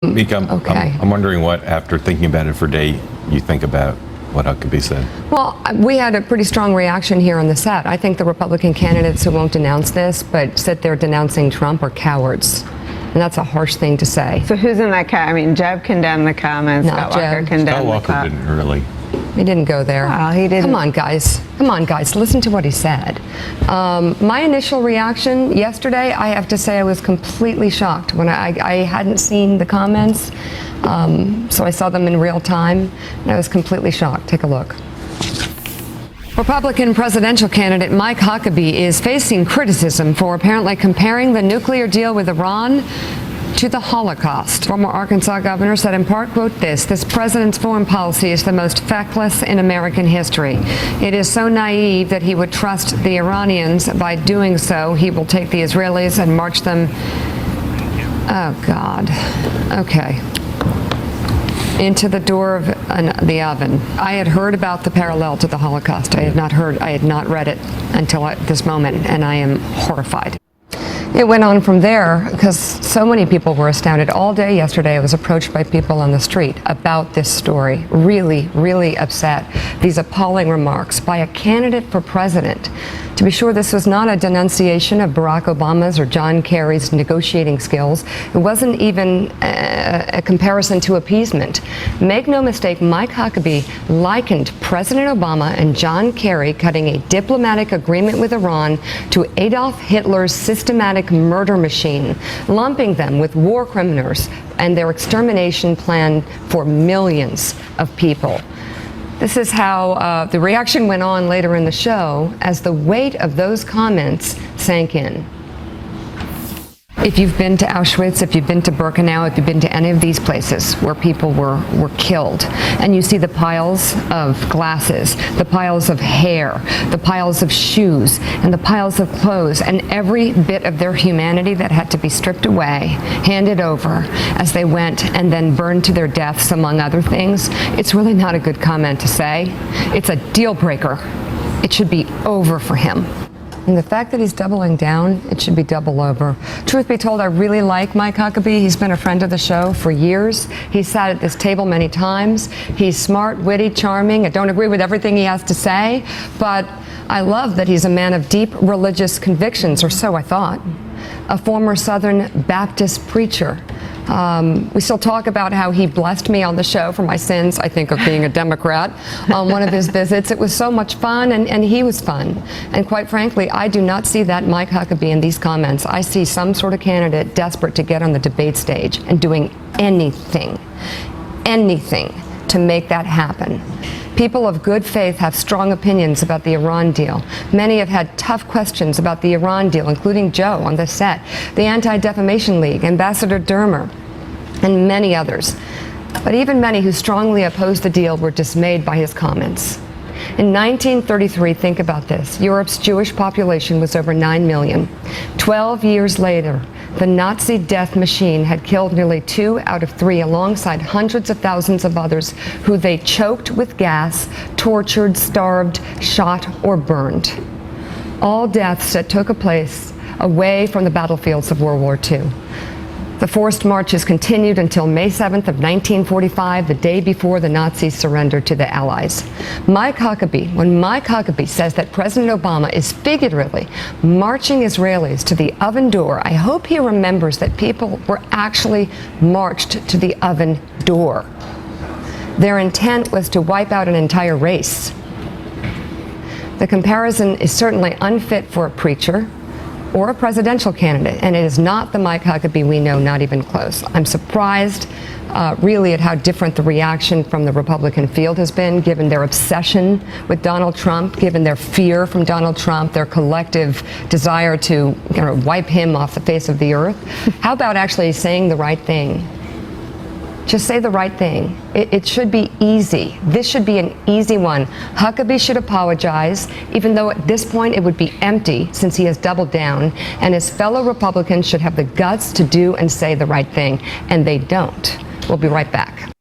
Mika, Okay. I'm wondering what, after thinking about it for a day, you think about what Huckabee said. Well, we had a pretty strong reaction here on the set. I think the Republican candidates who won't denounce this, but sit there denouncing Trump, are cowards. And that's a harsh thing to say. So who's in that I'm Jeb condemned the comments. Not Scott Walker Jeb. condemned Scott the Walker comments. didn't really. He didn't go there. Well, he didn't. Come on, guys. Come on, guys. Listen to what he said. My initial reaction yesterday, I have to say I was completely shocked when I hadn't seen the comments. So I saw them in real time, and I was completely shocked. Take a look. Republican presidential candidate Mike Huckabee is facing criticism for apparently comparing the nuclear deal with Iran to the Holocaust. Former Arkansas governor said in part, quote, this president's foreign policy is the most feckless in American history. It is so naive that he would trust the Iranians. By doing so, he will take the Israelis and march them. Oh, God. Okay. Into the door of the oven. I had heard about the parallel to the Holocaust. I had not read it until this moment, and I am horrified. It went on from there because so many people were astounded. All day yesterday, I was approached by people on the street about this story, really, really upset. These appalling remarks by a candidate for president. To be sure, this was not a denunciation of Barack Obama's or John Kerry's negotiating skills. It wasn't even a comparison to appeasement. Make no mistake, Mike Huckabee likened President Obama and John Kerry cutting a diplomatic agreement with Iran to Adolf Hitler's systematic murder machine, lumping them with war criminals and their extermination plan for millions of people. This is how the reaction went on later in the show as the weight of those comments sank in. If you've been to Auschwitz, if you've been to Birkenau, if you've been to any of these places where people were killed, and you see the piles of glasses, the piles of hair, the piles of shoes, and the piles of clothes, and every bit of their humanity that had to be stripped away, handed over as they went and then burned to their deaths, among other things, it's really not a good comment to say. It's a deal breaker. It should be over for him. And the fact that he's doubling down, it should be double over. Truth be told, I really like Mike Huckabee. He's been a friend of the show for years. He's sat at this table many times. He's smart, witty, charming. I don't agree with everything he has to say, but I love that he's a man of deep religious convictions, or so I thought. A former Southern Baptist preacher. We still talk about how he blessed me on the show for my sins, I think, of being a Democrat on one of his visits. It was so much fun, and he was fun. And quite frankly, I do not see that Mike Huckabee in these comments. I see some sort of candidate desperate to get on the debate stage and doing anything to make that happen. People of good faith have strong opinions about the Iran deal. Many have had tough questions about the Iran deal, including Joe on the set, the Anti-Defamation League, Ambassador Dermer, and many others. But even many who strongly opposed the deal were dismayed by his comments. In 1933, think about this, Europe's Jewish population was over 9 million. 12 years later, the Nazi death machine had killed nearly 2 out of 3, alongside hundreds of thousands of others who they choked with gas, tortured, starved, shot, or burned. All deaths that took place away from the battlefields of World War II. The forced marches continued until May 7th of 1945, the day before the Nazis surrendered to the Allies. When Mike Huckabee says that President Obama is figuratively marching Israelis to the oven door, I hope he remembers that people were actually marched to the oven door. Their intent was to wipe out an entire race. The comparison is certainly unfit for a preacher or a presidential candidate, and it is not the Mike Huckabee we know, not even close. I'm surprised, really, at how different the reaction from the Republican field has been, given their obsession with Donald Trump, given their fear from Donald Trump, their collective desire to wipe him off the face of the earth. How about actually saying the right thing? Just say the right thing. It should be easy. This should be an easy one. Huckabee should apologize, even though at this point it would be empty since he has doubled down, and his fellow Republicans should have the guts to do and say the right thing, and they don't. We'll be right back.